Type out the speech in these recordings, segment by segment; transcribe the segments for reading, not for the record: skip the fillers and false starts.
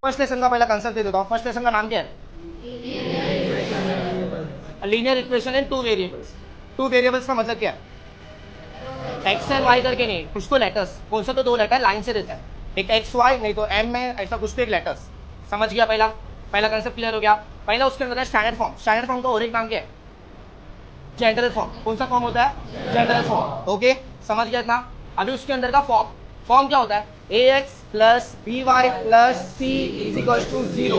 First lesson का पहला concept दे देता हूँ। फर्स्ट लेसन का नाम क्या है? Linear equation in two variables. Two variables का मतलब क्या है? एक्स एंड वाई करके नहीं, कुछ तो लेटर्स, कौन सा तो दो लेटर लाइन से देता है, एक एक्स वाई नहीं तो एम में, ऐसा कुछ तो एक लेटर्स। समझ गया? पहला पहला कंसेप्ट क्लियर हो गया। पहला उसके अंदर है स्टैंडर्ड फॉर्म। स्टैंडर्ड फॉर्म का और एक नाम क्या है? General form. कौन सा फॉर्म होता है? General form. ओके, समझ गया इतना? अभी उसके अंदर का फॉर्म, फॉर्म क्या होता है? A x plus b y plus c is equal to 0।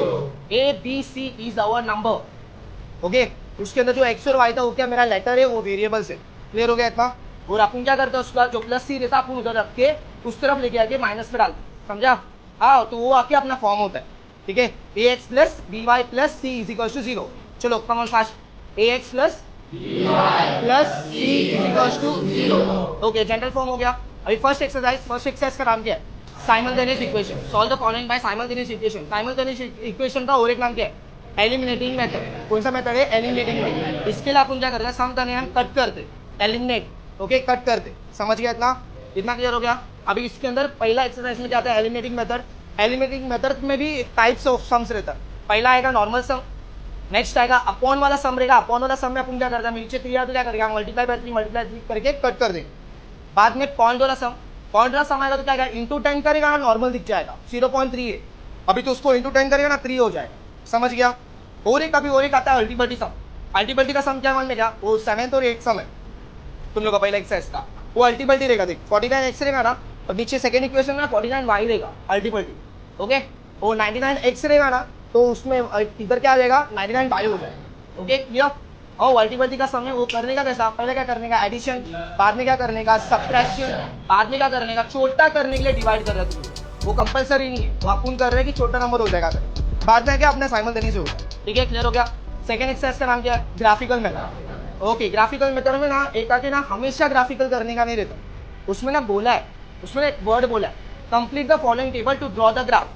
A b c is our number. Okay, उसके अंदर जो एक्स और वाई था वो क्या मेरा लेटर है, वो वेरिएबल्स है। क्लियर हो गया इतना? और अपन क्या करते हैं, उसका जो प्लस सी रहता है अपन उधर रख के उस तरफ लेके आके माइनस पे डालते हैं। समझा? हाँ, तो वो आके अपना फॉर्म होता है। ठीक है, a x plus b y plus c is equal to 0। चलो come fast, a x plus plus c is equal to 0। Okay, general form हो गया। अभी फर्स्ट एक्सरसाइज का नाम क्या है? Simultaneous equation. Solve the following by simultaneous equation. Simultaneous equation का और एक नाम क्या है? Eliminating method. कौन सा मेथड है? Eliminating method. इसके लिए अपन क्या करते हैं, सम करने हम कट करते, एलिमिनेट। ओके, कट करते। समझ गया इतना? इतना क्लियर हो गया? अभी इसके अंदर पहला एक्सरसाइज में क्या आता है? Eliminating method. एलिमिनेटिंग मेथड में भी टाइप्स ऑफ सम्स रहता है। पहला आएगा नॉर्मल सम, नेक्स्ट आएगा अपॉन वाला सम रहेगा। अपॉन वाला सम में अपन क्या करते हैं, नीचे 3 तो क्या करेगा, मल्टीप्लाई बाय 3 करके कट कर देंगे। बाद में पॉइंट वाला सम, पॉइंट वाला सम आएगा तो क्या करेगा, इंटू 10 करेगा, नॉर्मल दिख जाएगा 0.3 है। अभी तो उसको इंटू 10 करेगा ना, 3 हो जाएगा। समझ गया? और एक आता है अल्टीपल्टी सम। अल्टीपल्टी का सम क्या मान लेगा, वो 7th और 8th सम है तुम लोग का पहला एक्सरसाइज का, वो अल्टीपल्टी रहेगा। देख 49x रहेगा ना, और नीचे सेकंड इक्वेशन में 49y रहेगा अल्टीपल्टी। ओके, वो 99x रहेगा ना, तो उसमें इधर क्या आ जाएगा, 99y हो जाएगा। Okay clear? और अल्टीपल्टी का समय वो करने का कैसा, पहले क्या करने का, एडिशन, बाद में क्या करने का, सब्ट्रैक्शन, बाद में क्या करने का, छोटा करने के लिए डिवाइड कर रहे हैं। वो कंपलसरी नहीं है, वो अपन कर रहे हैं कि छोटा नंबर हो जाएगा, बाद में क्या अपने साइमल्टेनियस होगा। ठीक है, क्लियर हो गया? सेकंड एक्सरसाइज का नाम क्या है? Graphical method. Okay, graphical method में ना एक आके ना हमेशा ग्राफिकल करने का नहीं रहता। उसमें ना बोला है, उसमें एक वर्ड बोला है, complete the following table to draw the graph.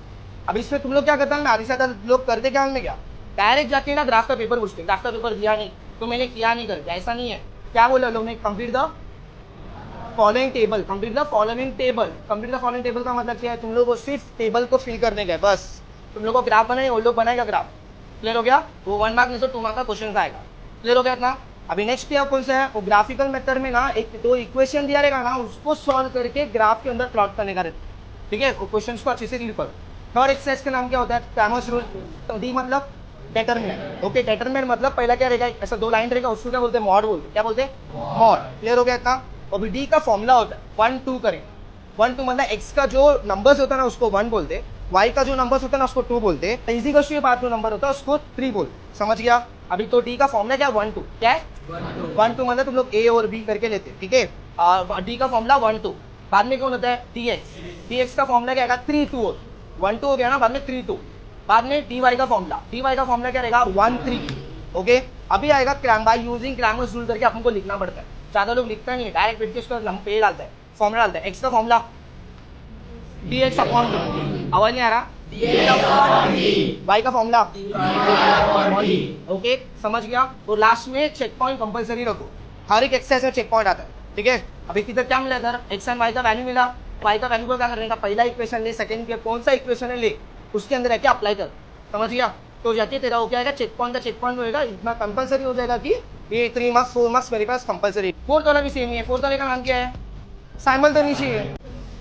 अब इसमें तुम लोग क्या करते हैं, मेरे साथ लोग करते क्या में, क्या डायरेक्ट जाके ना ग्राफ का पेपर पूछते, ग्राफ का पेपर दिया नहीं तो मैंने किया नहीं करके, ऐसा नहीं है। क्या बोला लोग ने, complete the following table. Complete the following table. Complete the following table का मतलब क्या है, तुम लोग को सिर्फ टेबल को फिल करने का बस। तुम लोग को ग्राफ बनाए, वो लोग बनाएगा ग्राफ। क्लियर हो गया? वो 1 मार्क नहीं तो 2 मार्क का क्वेश्चन आएगा। क्लियर हो गया इतना? अभी नेक्स्ट क्या कौन सा है, वो ग्राफिकल मेथड में ना एक दो इक्वेशन दिया रहेगा ना, उसको सॉल्व करके ग्राफ के अंदर प्लॉट करने का रहता। ठीक है, क्वेश्चन को अच्छे से रीड करो। थर्ड एक्सरसाइज का नाम क्या होता है, क्रैमर्स रूल। तो डी मतलब डेटरमिनेंट। ओके, डेटरमिनेंट मतलब पहला क्या रहेगा, ऐसा 2 लाइन रहेगा, उसको क्या बोलते हैं, मॉड बोलते हैं। क्या बोलते हैं? मॉड। क्लियर हो गया इतना? और डी का फॉर्मूला होता है 1 2 करें। 1 2 मतलब एक्स का जो नंबर्स होता है ना उसको 1 बोलते, वाई का जो नंबर्स होता है ना उसको 2 बोलते, इजी का जो बात जो नंबर होता है उसको 3 बोलते। समझ गया? अभी तो डी का फॉर्मूला क्या, 1 2। क्या है? 1 2 मतलब तुम लोग ए और बी करके लेते हैं। ठीक है, डी का फॉर्मूला 1 2। बाद में कौन होता है, डी एक्स। डी एक्स का फॉर्मूला क्या आएगा, 3 2। 1 2 हो गया ना, बाद में 3 2। बाद में डी वाई का फॉर्मूला, डी वाई का फॉर्मूला क्या रहेगा, 1 3। ओके, अभी आएगा बाय यूजिंग क्रैमर्स रूल करके अपन को लिखना पड़ता है। ज्यादा लोग लिखता नहीं है, डायरेक्ट बैठ के उसका पे डालता है, फॉर्मूला डालता है। एक्स का formula D x upon D. आवाज नहीं आ रहा? वाई का फॉर्मूला। ओके, समझ गया? और लास्ट में चेक पॉइंट कंपलसरी रखो, हर एक एक्सरसाइज में चेक पॉइंट आता है। ठीक है, अभी किधर क्या मिला, इधर एक्स एंड वाई का वैल्यू मिला। वाई का वैल्यू को क्या करने का, पहला इक्वेशन ले, सेकंड के कौन सा इक्वेशन है ले, उसके अंदर है क्या अप्लाई कर। समझ गया? तो जाके तेरा हो क्या आएगा, चेक पॉइंट का चेक पॉइंट होगा, इतना कंपलसरी हो जाएगा कि ये 3 मार्क्स 4 मार्क्स मेरे पास कंपलसरी। फोर्थ वाला भी सेम ही है। फोर्थ वाले का नाम क्या है, साइमल्टेनियस है।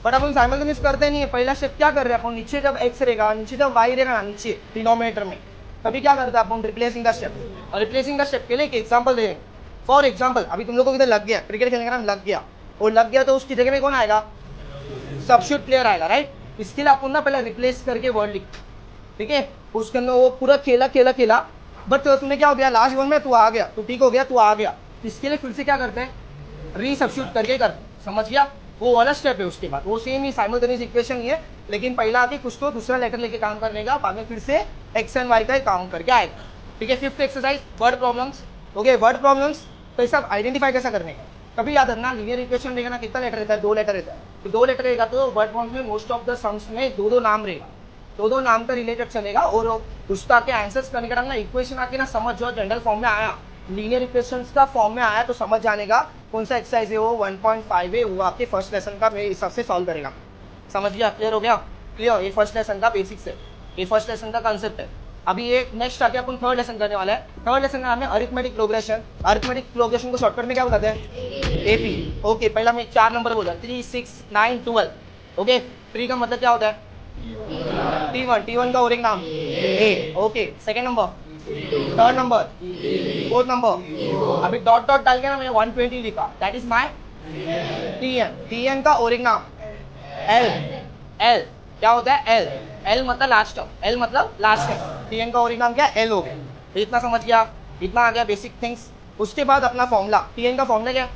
बट अपन साइमल्टेनियस करते नहीं है। पहला स्टेप क्या कर रहे हैं अपन, नीचे जब एक्स रहेगा, नीचे जब वाई रहेगा, नीचे डिनोमिनेटर में, तभी क्या करते हैं अपन, रिप्लेसिंग का स्टेप। और रिप्लेसिंग का स्टेप के लिए एक एग्जांपल देंगे। फॉर एग्जांपल अभी तुम लोग को इधर लग गया, क्रिकेट खेलने का नाम लग गया, और लग गया तो उसकी जगह में कौन आएगा, सब्स्टिट्यूट प्लेयर आएगा, राइट। इसके लिए अपन ना पहले रिप्लेस करके वर्ड लिख। ठीक है, उसके अंदर वो पूरा खेला, बट तुमने क्या हो गया, लास्ट वन में तू आ गया, तू ठीक हो गया, तू आ गया, इसके लिए फिर से क्या करते हैं, रीसब्स्टिट्यूट करके करते। समझ गया? वो वाला स्टेप है। उसके बाद वो सेम ही साइमल्टेनियस इक्वेशन ही है, लेकिन पहला आके कुछ तो दूसरा लेटर लेके काम करने का, बाद में फिर से एक्स एंड वाई का काम करके आएगा। ठीक है, fifth exercise word problems. Okay, word problems तो ये सब आइडेंटिफाई कैसा करने का, कभी याद रखना, लीनियर इक्वेशन रहेगा ना, कितना लेटर रहता है, 2 लेटर रहता है। तो 2 लेटर रहेगा तो वर्ड प्रॉब्लम्स में मोस्ट ऑफ द सम्स में 2 नाम रहेगा, 2 नाम का रिलेटेड चलेगा। और उसका आके आंसर्स करने का ना, इक्वेशन आके ना समझ जाओ, जनरल फॉर्म में आया, लीनियर इक्वेशंस का फॉर्म में आया तो समझ जाने का कौन सा एक्सरसाइज है, वो 1.5 है, वो आपके फर्स्ट लेसन का मेरे हिसाब से सॉल्व करेगा। समझ गया? क्लियर हो गया? क्लियर, ये फर्स्ट लेसन का बेसिक्स है। ये फर्स्ट लेसन का कंसेप्ट है। अभी ये नेक्स्ट आके अपन थर्ड लेसन करने वाला है। थर्ड लेसन का नाम है अरिथमेटिक प्रोग्रेशन। अरिथमेटिक प्रोग्रेशन को शॉर्टकट में क्या बताते हैं? एपी। ओके, पहला मैं 4 नंबर बोला, 3, 6, 9, 12। ओके, 3 का मतलब क्या होता है? T1। T1 का और एक नाम ए। Okay, second number, third number, fourth number. अभी डॉट डॉट डाल के ना मैंने 120 लिखा, that is my t n. T n का और एक नाम एल। एल क्या होता है? एल। एल मतलब लास्ट टर्म, एल मतलब लास्ट टर्म। टीएन का और एक नाम क्या? एल हो गया। तो इतना समझ गया, इतना आ गया बेसिक थिंग्स। उसके बाद अपना फॉर्मूला, टीएन का फॉर्मूला क्या?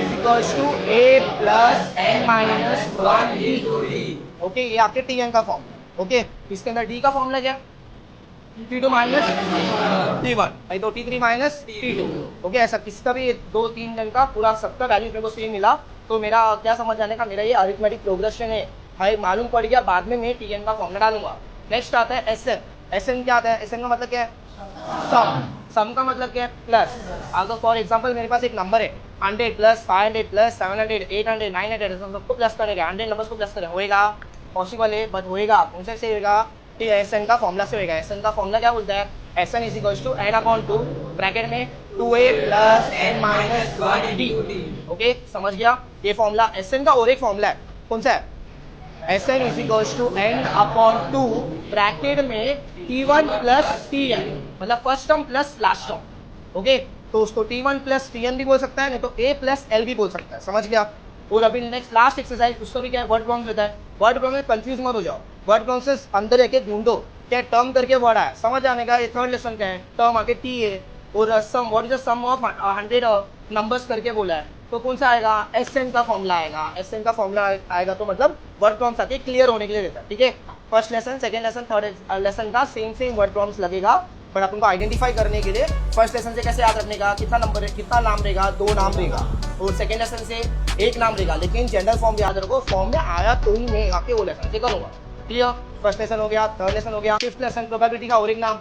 Equals to a plus n minus 1 d. Okay, ये आपके टीएन का फॉर्मूला। ओके, इसके अंदर डी का फॉर्मूला क्या? T2 माइनस T1, भाई तो T3 माइनस T2। ओके, ऐसा किसका भी 2-3 जन का पूरा सबका वैल्यू मेरे को सेम मिला, तो मेरा क्या समझ आने का, मेरा ये अरिथमेटिक प्रोग्रेशन है। भाई मालूम पड़ गया, बाद में मैं टीएन का फॉर्मूला डालूंगा। नेक्स्ट आता है एसएन। एसएन क्या आता है? एसएन का मतलब क्या है? सम। सम का मतलब क्या है? प्लस। अगर फॉर एग्जांपल मेरे पास एक नंबर है 100 प्लस 500 प्लस 700 800 900, सबको प्लस करेगा, 100 नंबर्स को प्लस करेगा, होएगा? पॉसिबल है, बट होएगा। कौन से होएगा? एसएन का फॉर्मूला से होएगा। एसएन का फॉर्मूला क्या बोलता है? Sn is equals to n upon 2 bracket में 2a plus n minus 1d। Okay, समझ गया? ये फॉर्मूला एसएन का और एक फॉर्मूला है, कौन सा है? Sn is equals to n upon 2 bracket में t1 प्लस tn, मतलब first term plus last term. Okay, तो उसको t1 प्लस tn भी बोल सकता है, नहीं तो a प्लस l भी बोल सकता है। समझ गया? और अभी नेक्स्ट लास्ट एक्सरसाइज, उसको भी क्या है? वर्ड प्रॉब्लम देता है। वर्ड प्रॉब्लम में कंफ्यूज मत हो जाओ, वर्ड प्रोसेस अंदर एक ढूंढो, क्या टर्म करके वर्ड आया, समझ आने का। ये थर्ड लेसन का है, टर्म आके टी है और sum, what is the sum of 100 numbers करके बोला है, तो कौन सा आएगा? एसएन का फॉर्मूला आएगा। एसएन का फॉर्मूला आएगा तो मतलब वर्ड प्रॉब्लम्स आके क्लियर होने के लिए देता है। ठीक है, first lesson, second lesson, third lesson का सेम वर्ड प्रॉब्लम्स लगेगा, पर अपन को आइडेंटिफाई करने के लिए फर्स्ट लेसन से कैसे याद रखने का, कितना नंबर है, कितना नाम रहेगा, 2 नाम रहेगा, और सेकंड लेसन से 1 नाम रहेगा, लेकिन जनरल फॉर्म याद रखो, फॉर्म में आया तो ही मैं आके वो लेसन से करूंगा। क्लियर? फर्स्ट लेसन हो गया, थर्ड लेसन हो गया। फिफ्थ लेसन, प्रोबेबिलिटी का और एक नाम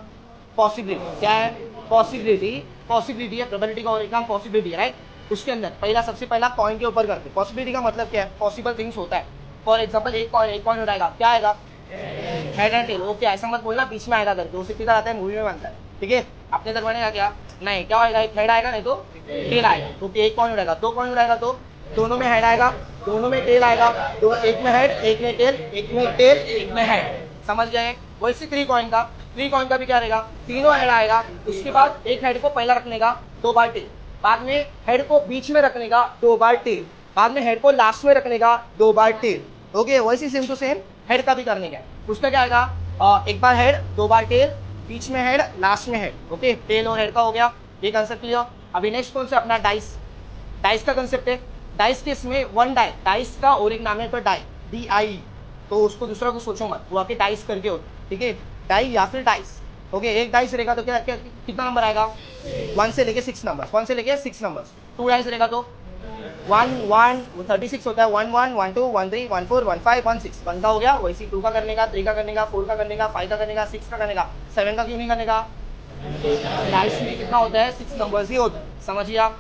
पॉसिबिलिटी। क्या है? पॉसिबिलिटी। पॉसिबिलिटी है, प्रोबेबिलिटी का और एक नाम पॉसिबिलिटी है, राइट? उसके अंदर पहला, सबसे पहला पॉइंट के ऊपर करते। पॉसिबिलिटी का मतलब क्या है? पॉसिबल थिंग्स होता है। फॉर एग्जांपल एक पॉइंट उठाएगा, क्या आएगा? Head and tell. ओके, ऐसा मत बोलना बीच में आएगा करके, उसे किधर आता है? मूवी में बनता है। ठीक है, अपने इधर बनेगा क्या? नहीं, क्या आएगा? एक हेड आएगा, नहीं तो टेल आएगा। तो एक पॉइंट उठाएगा, 2 पॉइंट उठाएगा तो दोनों में हेड आएगा, दोनों में टेल आएगा, दो एक में हेड, एक में टेल, एक में टेल, एक में हेड। समझ गए? वैसे 3 कॉइन का भी क्या रहेगा? तीनों हेड आएगा, उसके बाद एक हेड को पहला रखने का 2 बार टेल, बाद में हेड को बीच में रखने का 2 बार टेल, बाद में हेड को लास्ट में रखने का 2 बार टेल। ओके, वैसे सेम टू सेम हेड का भी करने का। उसका क्या आएगा? एक बार हेड, 2 बार टेल, बीच में हेड, लास्ट में हेड। ओके, टेल और हेड का हो गया, ये कंसेप्ट क्लियर। अभी नेक्स्ट कौन सा? अपना डाइस। डाइस का कंसेप्ट है। डाइस के इसमें 1 डाई, डाइस का और एक नाम है तो डाई, DI, तो उसको दूसरा को सोचो मत, वो आके डाइस करके हो। ठीक है, डाई या फिर डाइस। ओके, एक डाइस रहेगा तो क्या कितना नंबर आएगा? 1 से लेके 6 नंबर, 1 से लेके 6 नंबर। 2 डाइस रहेगा तो 1 1 36 होता है, 1 1 1 2 1 3 1 4 1 5 1 6। 1 का हो गया, वैसे 2 का करने का, 3 का करने का, 4 का करने का, 5 का करने का, 6 का करने का, 7 का क्यों नहीं करने का? डाइस में कितना होता है? 6 नंबर्स ही होता है। समझिए आप?